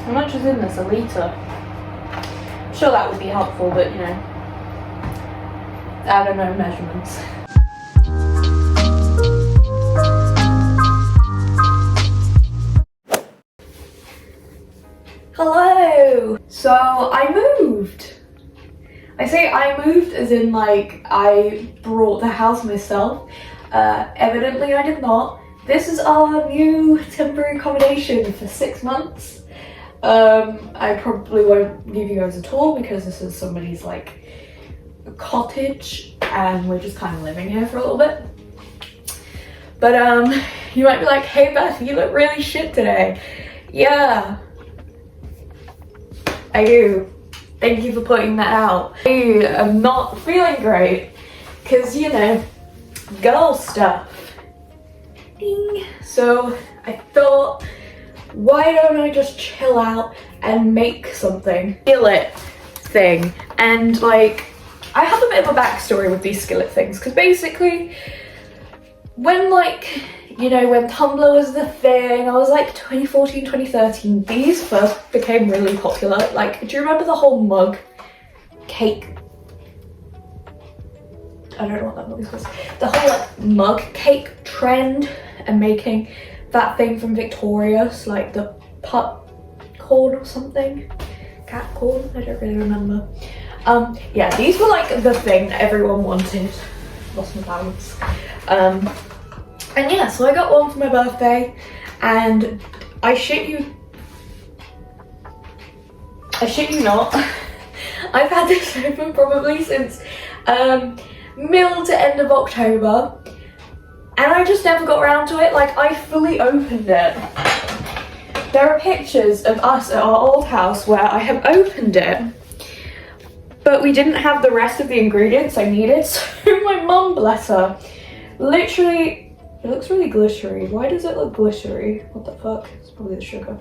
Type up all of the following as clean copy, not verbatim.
How much is in this? A litre? I'm sure that would be helpful, but you know, I don't know measurements. Hello! So I moved. I say I moved as in like I brought the house myself. Evidently I did not. This is our new temporary accommodation for 6 months. I probably won't give you guys a tour because this is somebody's like cottage and we're just kind of living here for a little bit. But you might be like, hey Beth, you look really shit today. Yeah, I do. Thank you for pointing that out. I am not feeling great because, you know, girl stuff. Ding. So I thought, why don't I just chill out and make something? Skillet thing. And like, I have a bit of a backstory with these skillet things because basically when like, you know, when Tumblr was the thing, I was like 2014, 2013, these first became really popular. Like, do you remember the whole mug cake? I don't know what that mug is called. The whole like mug cake trend and making that thing from Victoria's, like the putt corn or something. Cat corn, I don't really remember. Yeah, these were like the thing that everyone wanted. Lost my balance. And yeah, so I got one for my birthday, and I shit you not, I've had this open probably since middle to end of October, and I just never got around to it. Like, I fully opened it. There are pictures of us at our old house where I have opened it, but we didn't have the rest of the ingredients I needed, so my mum, bless her, literally, it looks really glittery. Why does it look glittery? What the fuck? It's probably the sugar.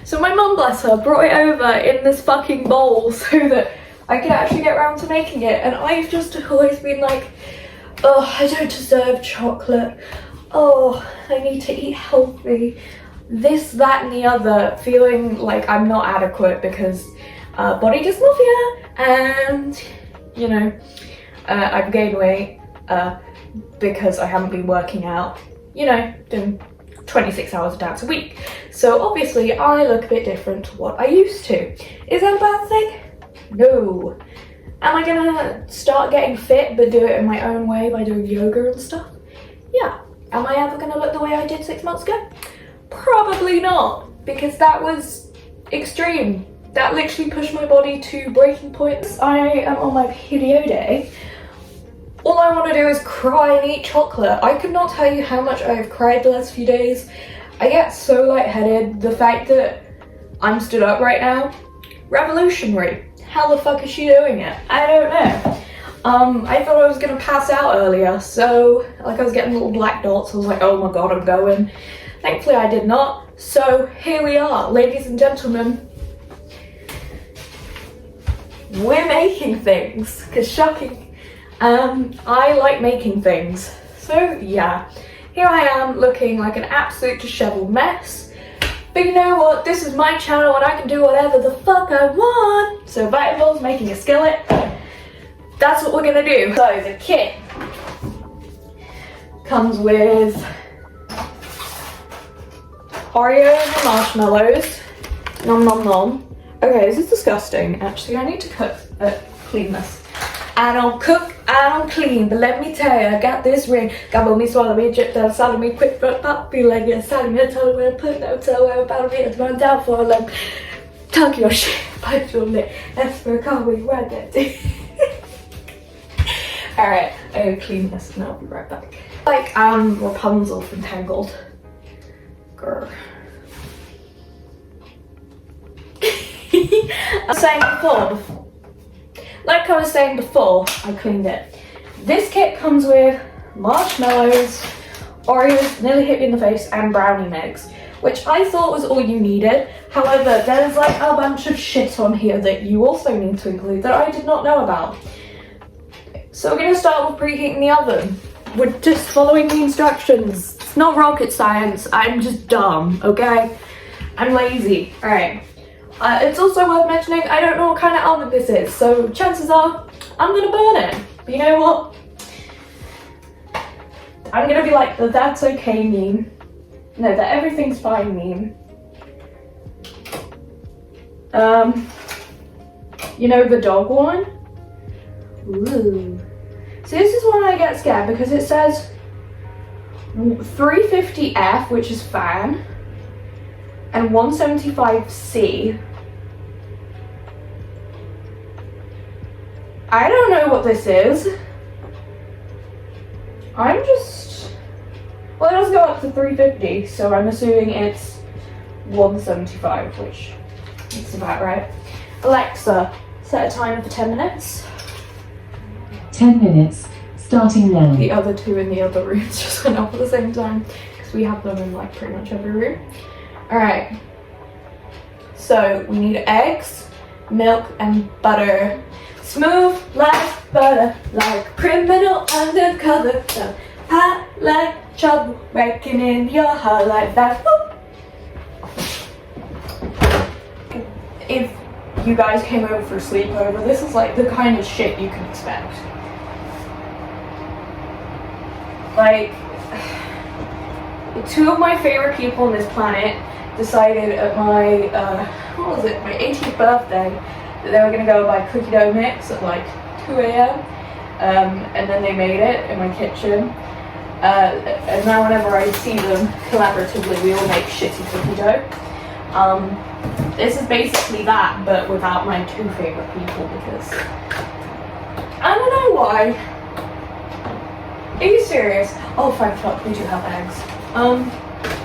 So my mum, bless her, brought it over in this fucking bowl so that I could actually get around to making it. And I've just always been like, oh, I don't deserve chocolate. Oh, I need to eat healthy. This, that, and the other, feeling like I'm not adequate because body dysmorphia and, you know, I've gained weight. Because I haven't been working out, you know, doing 26 hours of dance a week. So obviously I look a bit different to what I used to. Is that a bad thing? No. Am I gonna start getting fit but do it in my own way by doing yoga and stuff? Yeah. Am I ever gonna look the way I did 6 months ago? Probably not, because that was extreme. That literally pushed my body to breaking points. I am on my PDO day. All I want to do is cry and eat chocolate. I could not tell you how much I have cried the last few days. I get so lightheaded. The fact that I'm stood up right now, revolutionary. How the fuck is she doing it? I don't know. I thought I was gonna pass out earlier, so like I was getting little black dots. I was like, oh my god, I'm going. Thankfully I did not. So here we are, ladies and gentlemen. We're making things, because shocking. I like making things, so yeah, here I am looking like an absolute disheveled mess, but you know what, this is my channel and I can do whatever the fuck I want, so if that involves making a skillet, that's what we're gonna do. So the kit comes with Oreos and marshmallows, nom nom nom. Okay, this is disgusting, actually I need to clean this. I don't cook, I don't clean, but let me tell you, I got this ring. Gobble me, swallow me, drip down, swallow me, quick, but pop, be like this, tell me, tell me where to put no, tell where about me, it's run down for a limb. Tuck your shit, bite your lip, that's for a car, we ride that day. Alright, I'll clean this and I'll be right back. Like, Rapunzel from Tangled. Grr. Like I was saying before, I cleaned it. This kit comes with marshmallows, Oreos, nearly hit me in the face, and brownie mix, which I thought was all you needed. However, there's like a bunch of shit on here that you also need to include that I did not know about. So we're gonna start with preheating the oven. We're just following the instructions. It's not rocket science, I'm just dumb, okay? I'm lazy. All right, It's also worth mentioning, I don't know what kind of almond this is, so chances are I'm gonna burn it. But you know what? I'm gonna be like the "that's okay" meme. No, the "everything's fine" meme. You know the dog one? Ooh. So this is when I get scared because it says 350F, which is fan, and 175C. I don't know what this is. I'm just... Well, it does go up to 350, so I'm assuming it's 175, which is about right. Alexa, set a timer for 10 minutes. 10 minutes, starting now. The other two in the other rooms just went off at the same time, because we have them in like pretty much every room. Alright. So, we need eggs, milk, and butter. Smooth like butter, like criminal undercover. So hot like trouble, breaking in your heart like that. If you guys came over for a sleepover, this is like the kind of shit you can expect. Like, two of my favorite people on this planet decided at my, what was it, my 18th birthday, that they were going to go buy cookie dough mix at like 2 a.m. And then they made it in my kitchen. And now whenever I see them collaboratively, we all make shitty cookie dough. This is basically that, but without my two favorite people, because I don't know why. Are you serious? Oh, 5 o'clock, we do have eggs.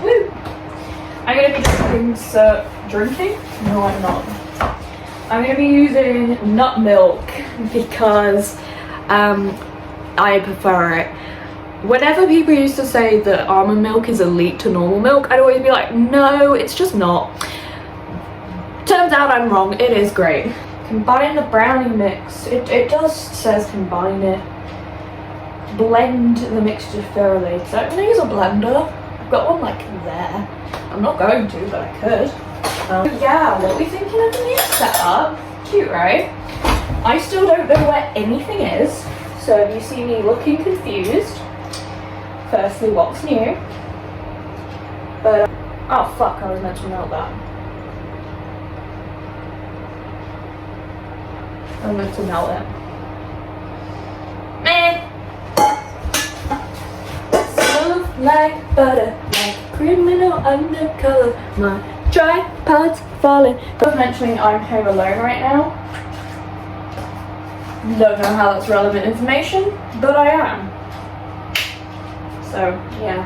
Woo! I'm gonna be drinking? No, I'm not. I'm gonna be using nut milk because I prefer it. Whenever people used to say that almond milk is elite to normal milk, I'd always be like, no, it's just not. Turns out I'm wrong, it is great. Combine the brownie mix. It just says combine it. Blend the mixture thoroughly. So I'm gonna use a blender. I've got one like there. I'm not going to, but I could. Yeah, what are we thinking of the new setup? Cute, right? I still don't know where anything is. So if you see me looking confused, firstly, what's new? But, oh fuck, I was meant to melt that. I was meant to melt it. Meh! Smooth like butter, like criminal undercover. My tripod's falling. I was mentioning I'm home alone right now. Don't know how that's relevant information, but I am. So, yeah.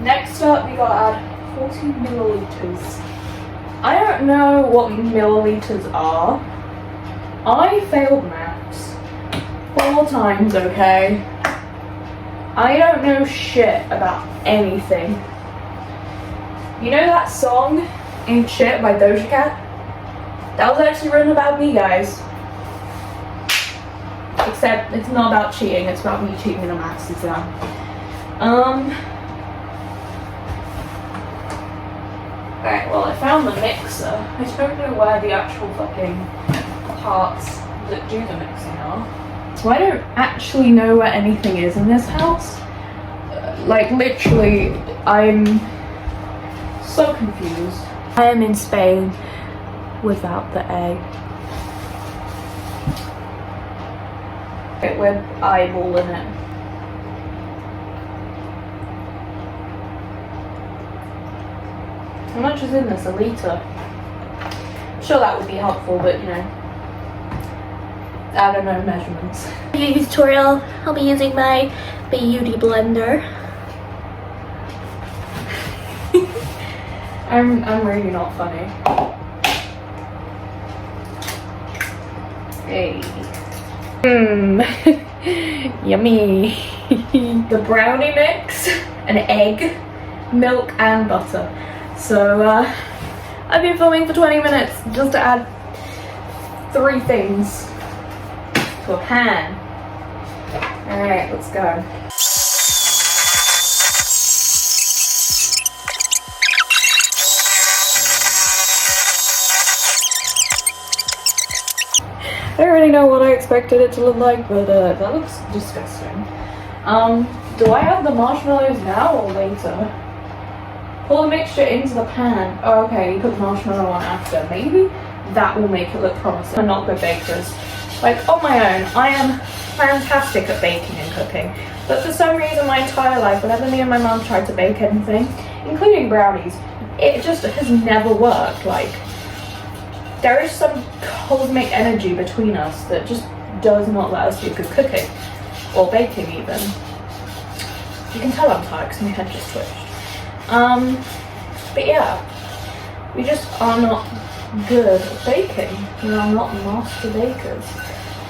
Next up, we gotta add 40 milliliters. I don't know what milliliters are. I failed maths 4 times, okay? I don't know shit about anything. You know that song, Ain't Shit by Doja Cat? That was actually written about me, guys. Except it's not about cheating, it's about me cheating in a maths exam. Alright, well I found the mixer. I just don't know where the actual fucking parts that do the mixing are. So I don't actually know where anything is in this house. Like literally, I'm so confused. I am in Spain without the A. We're eyeballing it. How much is in this? A litre? I'm sure that would be helpful, but you know, I don't know measurements. In today's tutorial, I'll be using my beauty blender. I'm really not funny. Hey. Yummy. The brownie mix, an egg, milk and butter. So I've been filming for 20 minutes just to add 3 things to a pan. Alright, let's go. don't really know what I expected it to look like, but that looks disgusting. Do I have the marshmallows now or later? Pour the mixture into the pan. Oh, okay, you put the marshmallow on after. Maybe that will make it look promising. I'm not good bakers. Like, on my own, I am fantastic at baking and cooking. But for some reason, my entire life, whenever me and my mum tried to bake anything, including brownies, it just has never worked. Like, there is some cosmic energy between us that just does not let us do good cooking. Or baking, even. You can tell I'm tired because my head just twitched. But yeah, we just are not good at baking. We are not master bakers,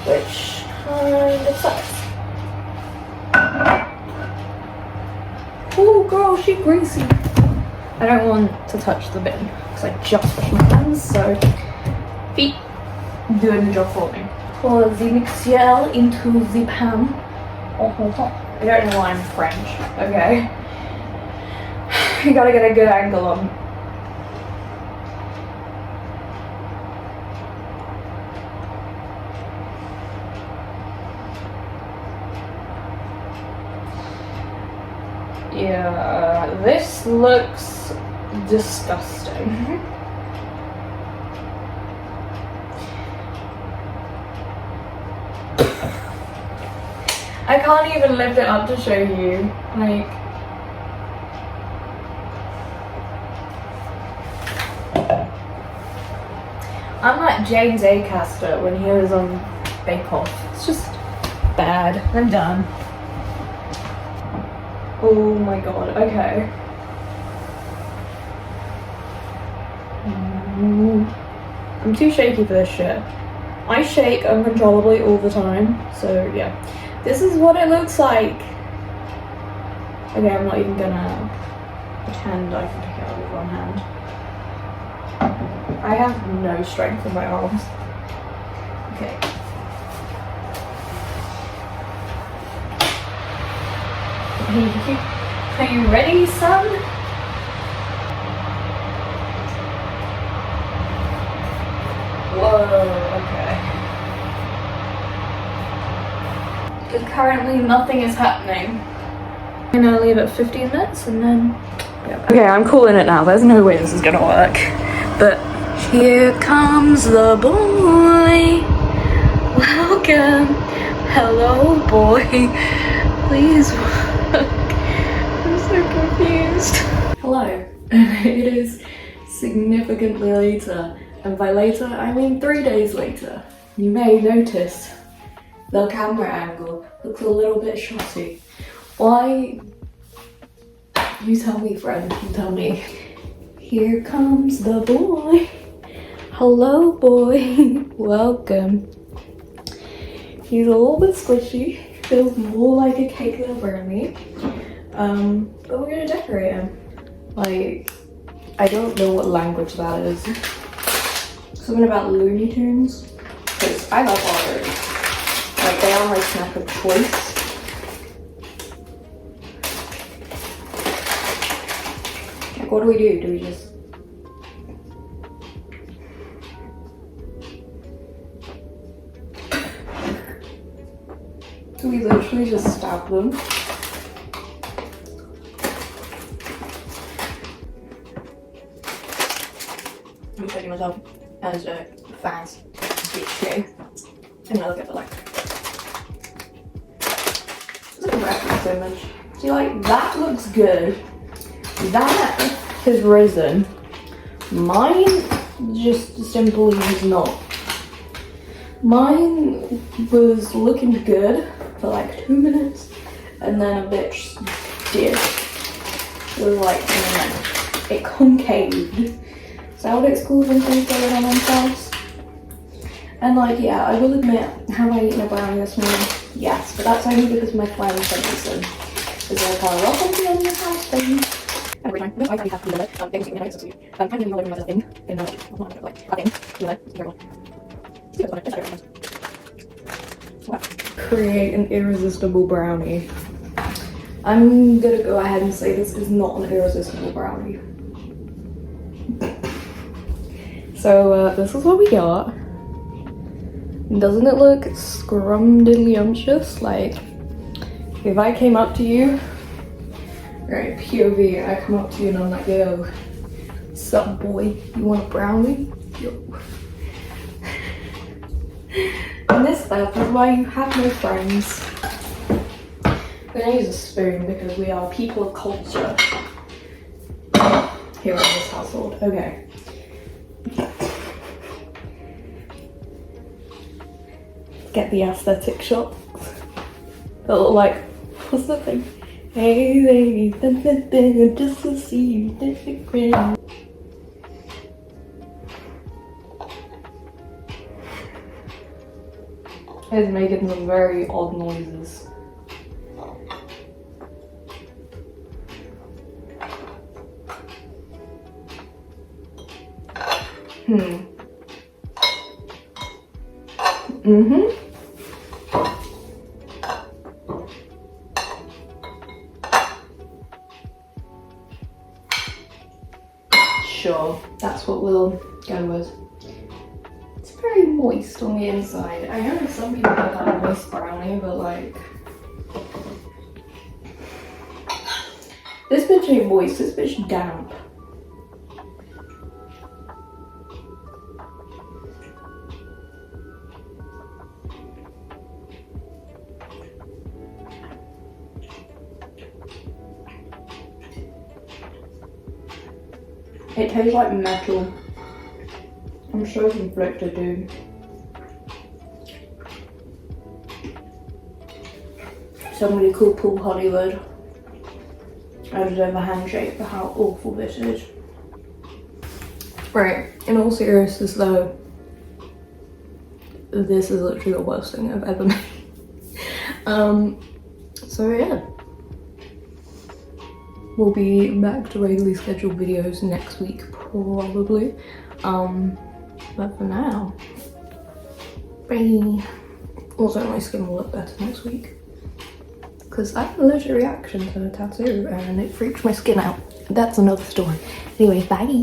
which kind of sucks. Oh girl, she's greasy. I don't want to touch the bin because I just washed my hands, so feet doing the job for me. Pour the mixture into the pan. I don't know why I'm French, okay? You gotta get a good angle on. Yeah, this looks disgusting. I can't even lift it up to show you, like. I'm like James Acaster when he was on Bake Off. It's just bad. I'm done. Oh my god, okay. I'm too shaky for this shit. I shake uncontrollably all the time, so yeah. This is what it looks like. Okay, I'm not even gonna pretend I can pick it up with one hand. I have no strength in my arms. Okay. Are you ready, son? Whoa, okay. Because currently nothing is happening. I'm gonna leave it 15 minutes and then go back. Okay, I'm calling it now. There's no way this is gonna work. But here comes the boy. Welcome. Hello, boy. Please work. I'm so confused. Hello. It is significantly later. And by later, I mean 3 days later. You may notice the camera angle looks a little bit shotty. Why? You tell me, friend. You tell me. Here comes the boy. Hello, boy. Welcome. He's a little bit squishy. Feels more like a cake than a brownie. But we're gonna decorate him. Like, I don't know what language that is. Something about Looney Tunes. Because I love horror. Like, they are my snack of choice. Like, what do? Do we just... Do we literally just stab them? I'm showing myself as a fans bitch. And now look at the like. Look at the reference image. See, like, that looks good. That has risen. Mine just simply is not. Mine was looking good for like 2 minutes, and then a bitch did. It was like, it concaved. Is that what it's called when things go on themselves? And like, yeah, I will admit, have I eaten a brownie this morning? Yes, but that's only because my friend sent me some. Is like, oh, welcome to the house thing. And every time, I have to do it. They can see me, I'm kind of doing all over my thing. In the, like, a thing. You know, it's terrible. Create an irresistible brownie. I'm gonna go ahead and say this is not an irresistible brownie. So this is what we got. Doesn't it look scrumdiddlyumptious? Like, if I came up to you, right, POV, I come up to you and I'm like, yo, sup boy, you want a brownie? Yo. And this stuff is why you have no friends. I'm gonna use a spoon because we are people of culture here in this household. Okay. Get the aesthetic shots that look like, what's the thing? Hey lady, just to see you different. It's making some very odd noises. Sure, that's what we'll go with. It's very moist on the inside. I know some people don't like a moist brownie, but like, this bitch ain't moist, this bitch damp. It tastes like metal. I'm so conflicted, dude. Somebody called Paul Hollywood. I deserve a handshake for how awful this is. Right, in all seriousness though, this is literally the worst thing I've ever made. So yeah. We'll be back to regularly scheduled videos next week, probably. But for now, bye. Also, my skin will look better next week because I had an allergic reaction to a tattoo and it freaked my skin out. That's another story. Anyway, bye.